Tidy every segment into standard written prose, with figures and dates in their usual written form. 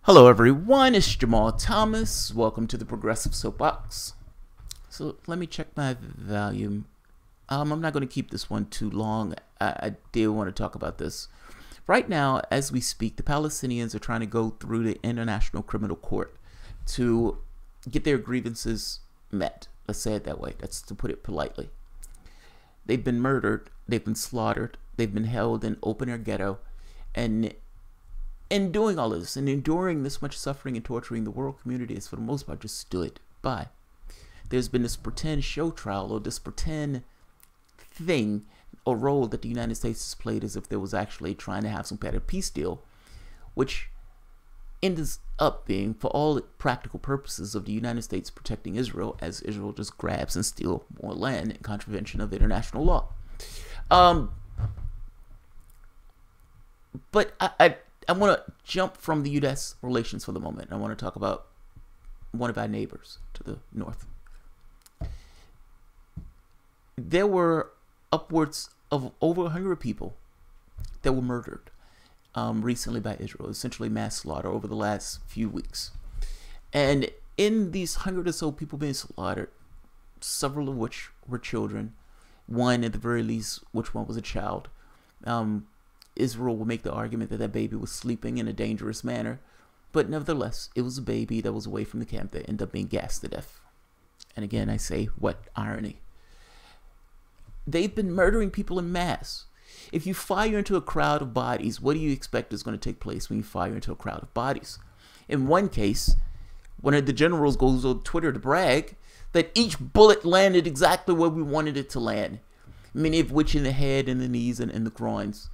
Hello everyone, it's Jamal Thomas. Welcome to the Progressive Soapbox. So let me check my volume. I'm not going to keep this one too long. I did want to talk about this. Right now, as we speak, the Palestinians are trying to go through the International Criminal Court to get their grievances met. Let's say it that way. That's to put it politely. They've been murdered. They've been slaughtered. They've been held in open-air ghetto. And in doing all this and enduring this much suffering and torturing, the world community has for the most part just stood by. There's been this pretend show trial or this pretend thing or role that the United States has played as if there was actually trying to have some kind of peace deal, which ends up being, for all practical purposes, of the United States protecting Israel, as Israel just grabs and steals more land in contravention of international law. But I want to jump from the U.S. relations for the moment. I want to talk about one of our neighbors to the north. There were upwards of over 100 people that were murdered recently by Israel, essentially mass slaughter over the last few weeks. And in these 100 or so people being slaughtered, several of which were children, one at the very least, which one was a child, Israel will make the argument that that baby was sleeping in a dangerous manner, but nevertheless, it was a baby that was away from the camp that ended up being gassed to death. And again, I say, what irony. They've been murdering people in mass. If you fire into a crowd of bodies, what do you expect is going to take place when you fire into a crowd of bodies? In one case, one of the generals goes on Twitter to brag that each bullet landed exactly where we wanted it to land, many of which in the head and the knees and in the groins.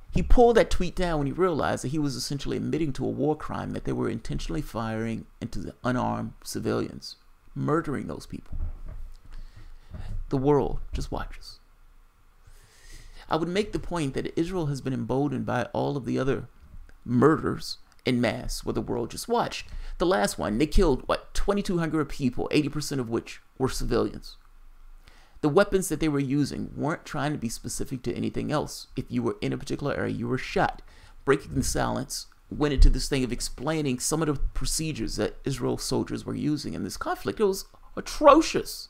He pulled that tweet down when he realized that he was essentially admitting to a war crime, that they were intentionally firing into the unarmed civilians, murdering those people. The world just watches. I would make the point that Israel has been emboldened by all of the other murders en masse where the world just watched. The last one, they killed, 2,200 people, 80% of which were civilians. The weapons that they were using weren't trying to be specific to anything else. If you were in a particular area, you were shot. Breaking the silence went into this thing of explaining some of the procedures that Israel soldiers were using in this conflict. It was atrocious.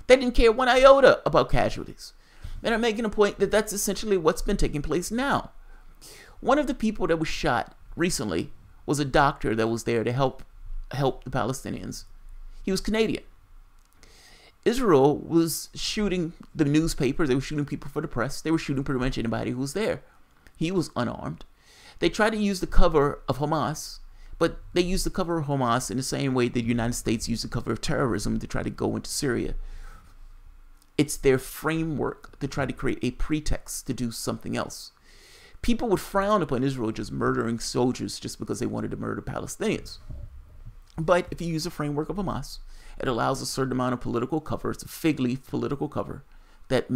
They didn't care one iota about casualties. And I'm making a point that that's essentially what's been taking place now. One of the people that was shot recently was a doctor that was there to help the Palestinians. He was Canadian. Israel was shooting the newspapers. They were shooting people for the press. They were shooting pretty much anybody who was there. He was unarmed. They tried to use the cover of Hamas, but they used the cover of Hamas in the same way the United States used the cover of terrorism to try to go into Syria. It's their framework to try to create a pretext to do something else. People would frown upon Israel just murdering soldiers just because they wanted to murder Palestinians. But if you use the framework of Hamas, it allows a certain amount of political cover. It's a fig leaf political cover that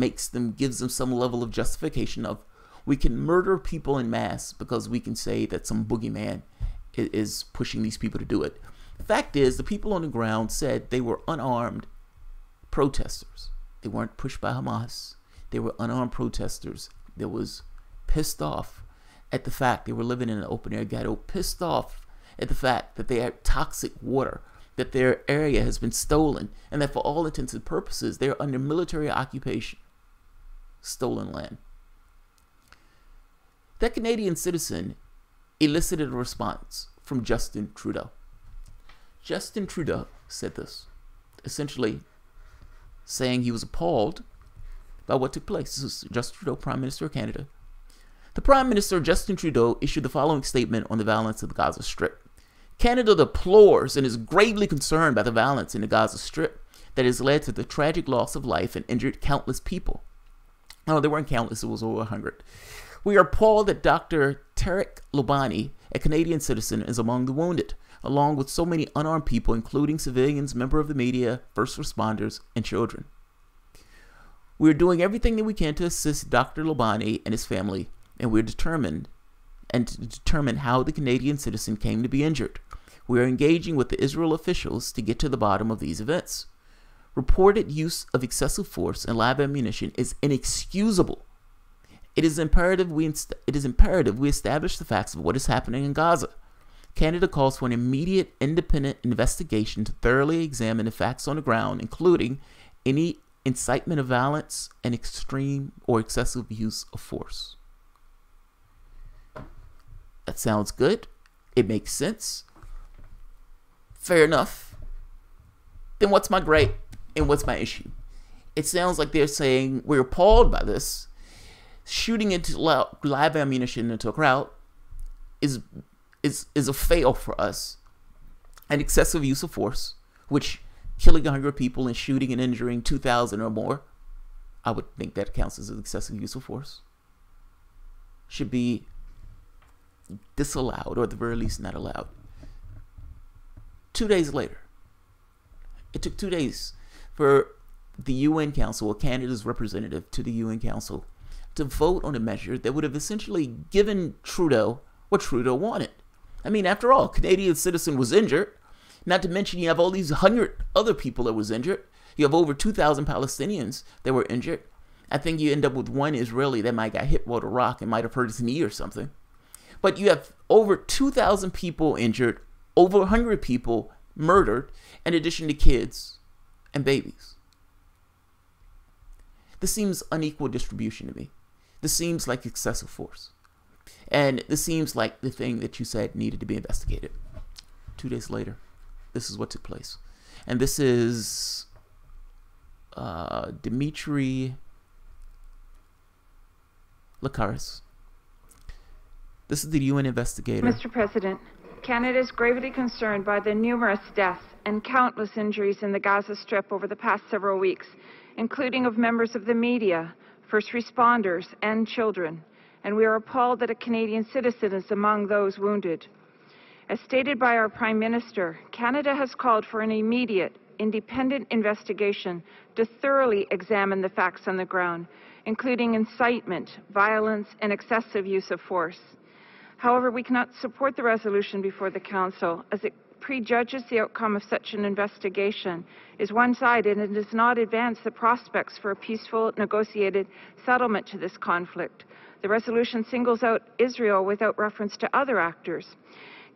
gives them some level of justification of, we can murder people in mass because we can say that some boogeyman is pushing these people to do it. The fact is, the people on the ground said they were unarmed protesters. They weren't pushed by Hamas. They were unarmed protesters that was pissed off at the fact they were living in an open-air ghetto, pissed off at the fact that they had toxic water, that their area has been stolen, and that for all intents and purposes, they're under military occupation. Stolen land. That Canadian citizen elicited a response from Justin Trudeau. Justin Trudeau said this, essentially saying he was appalled by what took place. This is Justin Trudeau, Prime Minister of Canada. The Prime Minister, Justin Trudeau, issued the following statement on the violence of the Gaza Strip. Canada deplores and is gravely concerned by the violence in the Gaza Strip that has led to the tragic loss of life and injured countless people. No, there weren't countless, it was over 100. We are appalled that Dr. Tarek Lobani, a Canadian citizen, is among the wounded, along with so many unarmed people, including civilians, members of the media, first responders, and children. We are doing everything that we can to assist Dr. Lobani and his family, and we're determined to determine how the Canadian citizen came to be injured. We are engaging with the Israel officials to get to the bottom of these events. Reported use of excessive force and live ammunition is inexcusable. It is imperative we establish the facts of what is happening in Gaza. Canada calls for an immediate independent investigation to thoroughly examine the facts on the ground, including any incitement of violence and extreme or excessive use of force. That sounds good. It makes sense. Fair enough. Then what's my gripe and what's my issue? It sounds like they're saying we're appalled by this. Shooting into live ammunition into a crowd is a fail for us. An excessive use of force, which killing 100 people and shooting and injuring 2,000 or more, I would think that counts as an excessive use of force, should be disallowed, or at the very least not allowed. 2 days later, it took 2 days for the UN Council, or Canada's representative to the UN Council, to vote on a measure that would have essentially given Trudeau what Trudeau wanted. I mean, after all, a Canadian citizen was injured. Not to mention you have all these 100 other people that was injured. You have over 2,000 Palestinians that were injured. I think you end up with one Israeli that might got hit with a rock and might have hurt his knee or something. But you have over 2,000 people injured, over 100 people murdered, in addition to kids and babies. This seems unequal distribution to me. This seems like excessive force. And this seems like the thing that you said needed to be investigated. 2 days later, this is what took place. And this is Dimitri Lakaris. This is the UN investigator. Mr. President, Canada is gravely concerned by the numerous deaths and countless injuries in the Gaza Strip over the past several weeks, including of members of the media, first responders, and children. And we are appalled that a Canadian citizen is among those wounded. As stated by our Prime Minister, Canada has called for an immediate, independent investigation to thoroughly examine the facts on the ground, including incitement, violence, and excessive use of force. However, we cannot support the resolution before the Council, as it prejudges the outcome of such an investigation, is one-sided, and does not advance the prospects for a peaceful, negotiated settlement to this conflict. The resolution singles out Israel without reference to other actors.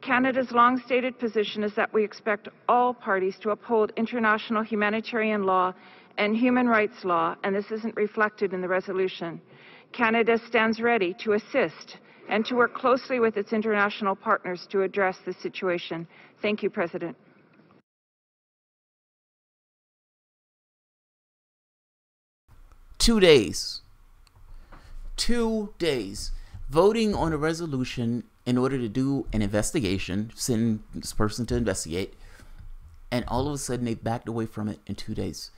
Canada's long-stated position is that we expect all parties to uphold international humanitarian law and human rights law, and this isn't reflected in the resolution. Canada stands ready to assist and to work closely with its international partners to address the situation. Thank you, President. Two days voting on a resolution in order to do an investigation, send this person to investigate, and all of a sudden they backed away from it in 2 days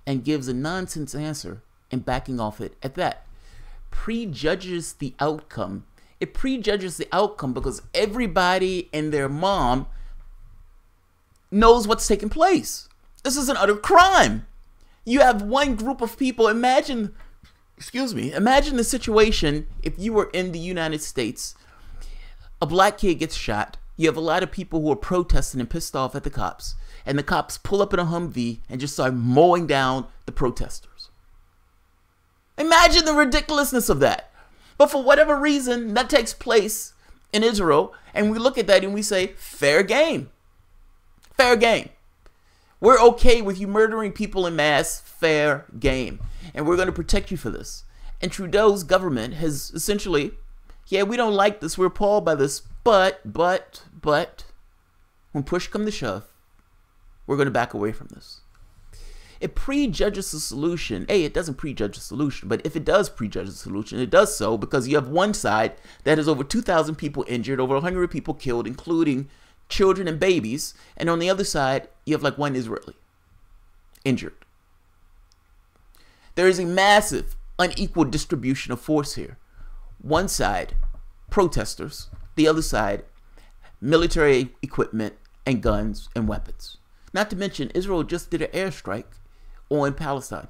and gives a nonsense answer and backing off it at that. Prejudges the outcome. It prejudges the outcome because everybody and their mom knows what's taking place. This is an utter crime. You have one group of people. Imagine the situation if you were in the United States. A black kid gets shot. You have a lot of people who are protesting and pissed off at the cops. And the cops pull up in a Humvee and just start mowing down the protesters. Imagine the ridiculousness of that. But for whatever reason, that takes place in Israel. And we look at that and we say, fair game. Fair game. We're okay with you murdering people in mass. Fair game. And we're going to protect you for this. And Trudeau's government has essentially, yeah, we don't like this. We're appalled by this. But, when push comes to shove, we're going to back away from this. It prejudges the solution. It doesn't prejudge the solution, but if it does prejudge the solution, it does so because you have one side that has over 2,000 people injured, over 100 people killed, including children and babies, and on the other side, you have like one Israeli injured. There is a massive unequal distribution of force here. One side, protesters. The other side, military equipment and guns and weapons. Not to mention, Israel just did an airstrike on Palestine.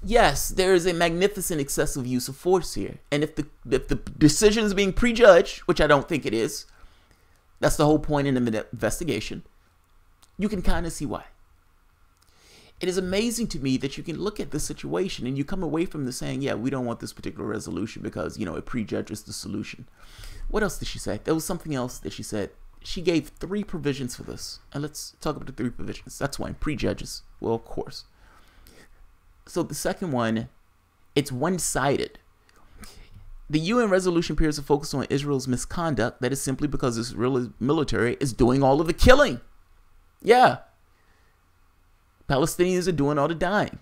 Yes, there is a magnificent excessive use of force here. And if the decision is being prejudged, which I don't think it is, that's the whole point in the investigation, you can kind of see why. It is amazing to me that you can look at this situation and you come away from this saying, yeah, we don't want this particular resolution because, you know, it prejudges the solution. What else did she say? There was something else that she said. She gave 3 provisions for this. And let's talk about the 3 provisions. That's one. Prejudges. Well, of course. So the second one, it's one-sided. The UN resolution appears to focus on Israel's misconduct. That is simply because Israel's military is doing all of the killing. Yeah. Palestinians are doing all the dying.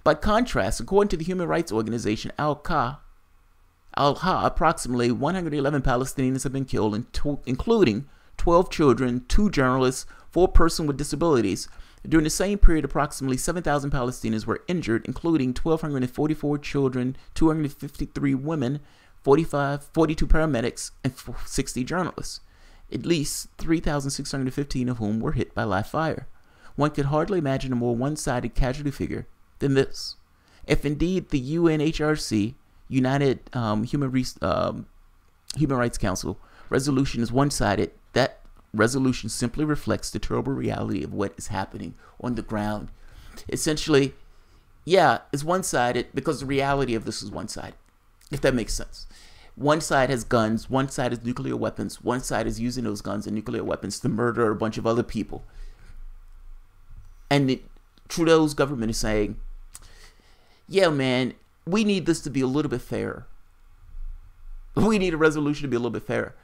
By contrast, according to the human rights organization Al-Ha, approximately 111 Palestinians have been killed, including 12 children, 2 journalists, 4 persons with disabilities. During the same period, approximately 7,000 Palestinians were injured, including 1,244 children, 253 women, 42 paramedics, and 60 journalists. At least 3,615 of whom were hit by live fire. One could hardly imagine a more one-sided casualty figure than this. If indeed the UNHRC, United Human Rights Council, resolution is one-sided, that resolution simply reflects the terrible reality of what is happening on the ground. Essentially, yeah, it's one-sided because the reality of this is one-sided, if that makes sense. One side has guns, one side has nuclear weapons, one side is using those guns and nuclear weapons to murder a bunch of other people. And Trudeau's government is saying, yeah, man, we need this to be a little bit fairer. We need a resolution to be a little bit fairer.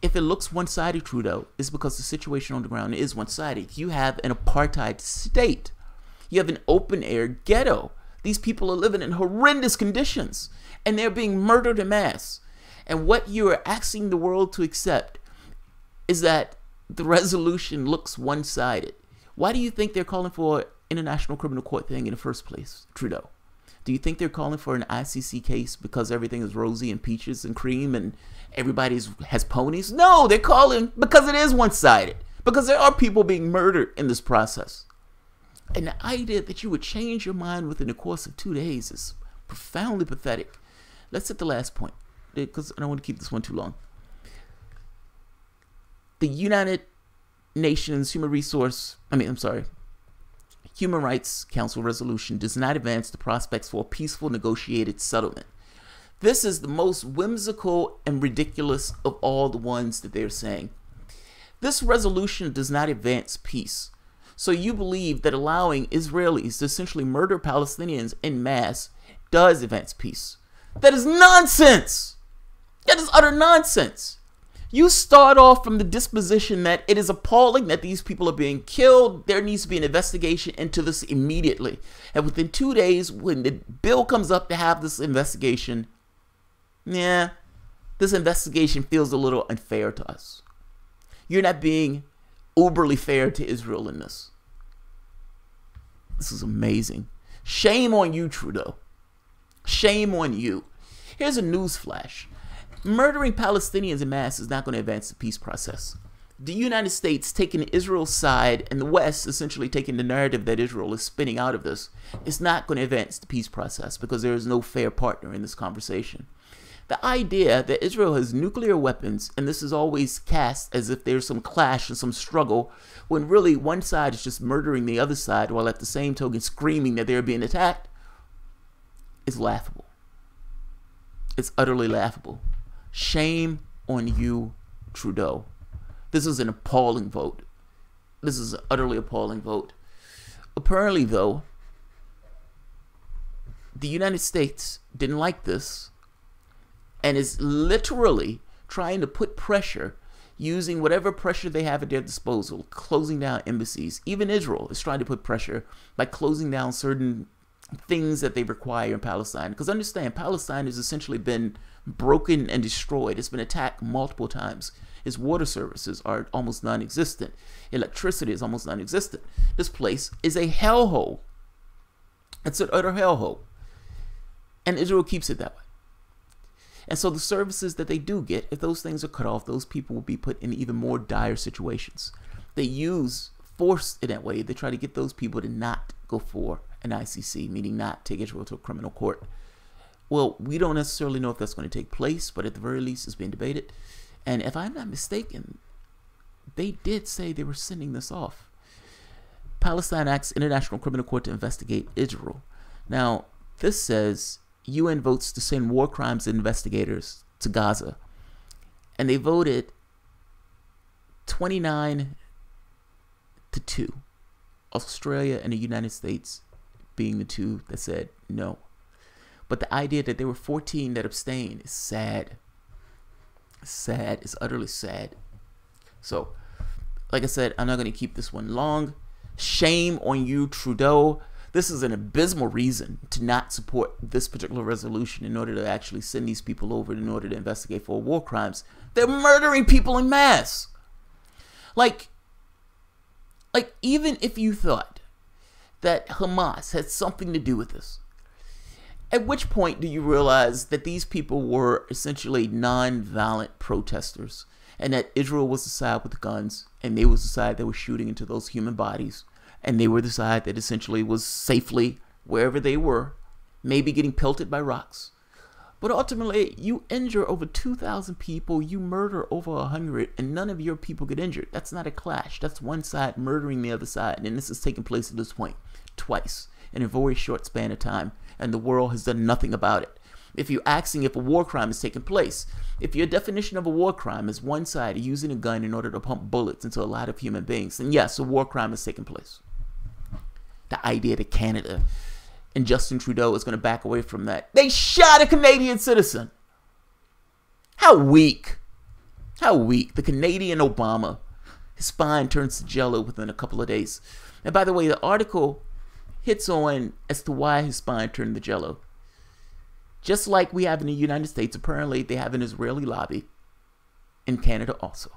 If it looks one-sided, Trudeau, it's because the situation on the ground is one-sided. You have an apartheid state. You have an open-air ghetto. These people are living in horrendous conditions, and they're being murdered en masse. And what you are asking the world to accept is that the resolution looks one-sided. Why do you think they're calling for an International Criminal Court thing in the first place, Trudeau? Do you think they're calling for an ICC case because everything is rosy and peaches and cream and everybody has ponies? No, they're calling because it is one-sided. Because there are people being murdered in this process. And the idea that you would change your mind within the course of 2 days is profoundly pathetic. Let's hit the last point, because I don't want to keep this one too long. The United Nations Human Rights Council resolution does not advance the prospects for a peaceful negotiated settlement. This is the most whimsical and ridiculous of all the ones that they're saying. This resolution does not advance peace. So you believe that allowing Israelis to essentially murder Palestinians en masse does advance peace. That is nonsense. That is utter nonsense. You start off from the disposition that it is appalling that these people are being killed. There needs to be an investigation into this immediately. And within 2 days, when the bill comes up to have this investigation, this investigation feels a little unfair to us. You're not being uberly fair to Israel in this. This is amazing. Shame on you, Trudeau. Shame on you. Here's a news flash. Murdering Palestinians en masse is not going to advance the peace process. The United States taking Israel's side and the West essentially taking the narrative that Israel is spinning out of this is not going to advance the peace process because there is no fair partner in this conversation. The idea that Israel has nuclear weapons, and this is always cast as if there's some clash and some struggle, when really one side is just murdering the other side while at the same token screaming that they're being attacked, is laughable. It's utterly laughable. Shame on you, Trudeau. This is an appalling vote. This is an utterly appalling vote. Apparently, though, the United States didn't like this and is literally trying to put pressure, using whatever pressure they have at their disposal, closing down embassies. Even Israel is trying to put pressure by closing down certain things that they require in Palestine. Because understand, Palestine has essentially been broken and destroyed. It's been attacked multiple times. Its water services are almost non-existent. Electricity is almost non-existent. This place is a hellhole. It's an utter hellhole. And Israel keeps it that way. And so the services that they do get, if those things are cut off, those people will be put in even more dire situations. They use force in that way. They try to get those people to not go for an ICC, meaning not take Israel to a criminal court. Well, we don't necessarily know if that's going to take place, but at the very least, it's being debated. And if I'm not mistaken, they did say they were sending this off. Palestine asks International Criminal Court to investigate Israel. Now, this says UN votes to send war crimes investigators to Gaza. And they voted 29-2. Australia and the United States being the two that said no. But the idea that there were 14 that abstained is sad. It's sad. It's utterly sad. So, like I said, I'm not going to keep this one long. Shame on you, Trudeau. This is an abysmal reason to not support this particular resolution in order to actually send these people over in order to investigate for war crimes. They're murdering people in mass. Like even if you thought that Hamas had something to do with this, at which point do you realize that these people were essentially non-violent protesters and that Israel was the side with the guns and they was the side that was shooting into those human bodies and they were the side that essentially was safely wherever they were, maybe getting pelted by rocks. But ultimately, you injure over 2,000 people, you murder over 100, and none of your people get injured. That's not a clash. That's one side murdering the other side. And this has taken place at this point twice in a very short span of time, and the world has done nothing about it. If you're asking if a war crime has taken place, if your definition of a war crime is one side using a gun in order to pump bullets into a lot of human beings, then yes, a war crime has taken place. The idea that Canada and Justin Trudeau is going to back away from that. They shot a Canadian citizen. How weak. How weak. The Canadian Obama. His spine turns to jello within a couple of days. And by the way, the article hits on as to why his spine turned to jello. Just like we have in the United States, apparently they have an Israeli lobby in Canada also.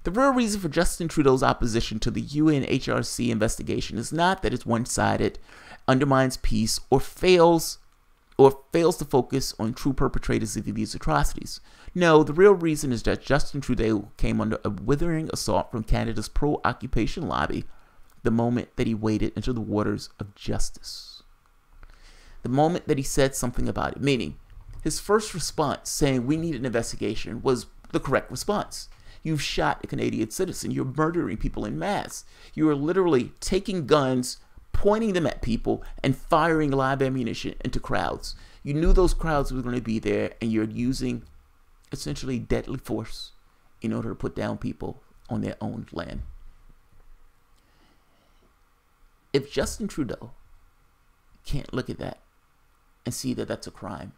The real reason for Justin Trudeau's opposition to the UNHRC investigation is not that it's one-sided, undermines peace, or fails to focus on true perpetrators of these atrocities. No, the real reason is that Justin Trudeau came under a withering assault from Canada's pro-occupation lobby the moment that he waded into the waters of justice. The moment that he said something about it, meaning his first response saying we need an investigation was the correct response. You've shot a Canadian citizen. You're murdering people in mass. You are literally taking guns, pointing them at people, and firing live ammunition into crowds. You knew those crowds were going to be there, and you're using essentially deadly force in order to put down people on their own land. If Justin Trudeau can't look at that and see that that's a crime,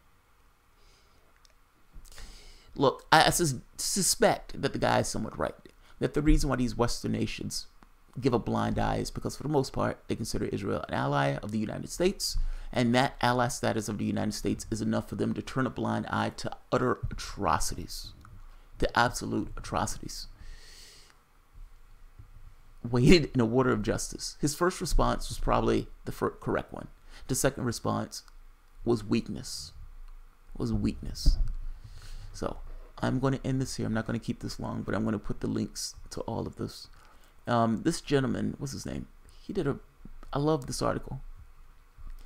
look, I suspect that the guy is somewhat right. That the reason why these Western nations give a blind eye is because, for the most part, they consider Israel an ally of the United States. And that ally status of the United States is enough for them to turn a blind eye to utter atrocities. To absolute atrocities. Waded in a water of justice. His first response was probably the correct one. The second response was weakness. So, I'm going to end this here. I'm not going to keep this long, but I'm going to put the links to all of this. This gentleman, what's his name? I love this article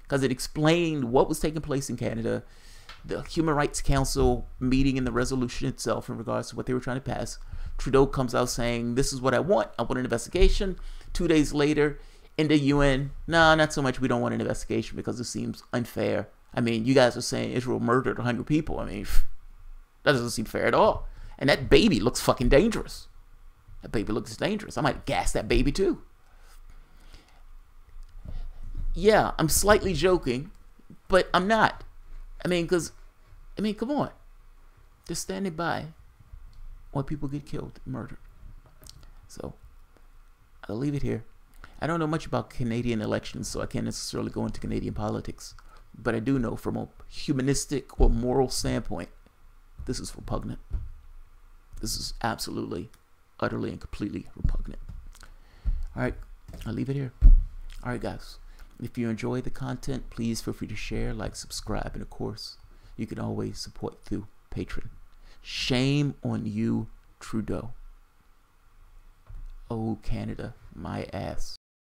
because it explained what was taking place in Canada, the Human Rights Council meeting and the resolution itself in regards to what they were trying to pass. Trudeau comes out saying, this is what I want. I want an investigation. 2 days later, in the UN, no, not so much. We don't want an investigation because it seems unfair. I mean, you guys are saying Israel murdered 100 people. I mean, that doesn't seem fair at all. And that baby looks fucking dangerous. That baby looks dangerous. I might gas that baby too. Yeah, I'm slightly joking, but I'm not. I mean, come on. They're standing by when people get killed, murdered. So, I'll leave it here. I don't know much about Canadian elections, so I can't necessarily go into Canadian politics. But I do know from a humanistic or moral standpoint, this is repugnant. This is absolutely, utterly, and completely repugnant. Alright, I'll leave it here. Alright, guys. If you enjoy the content, please feel free to share, like, subscribe, and of course, you can always support through Patreon. Shame on you, Trudeau. Oh, Canada, my ass.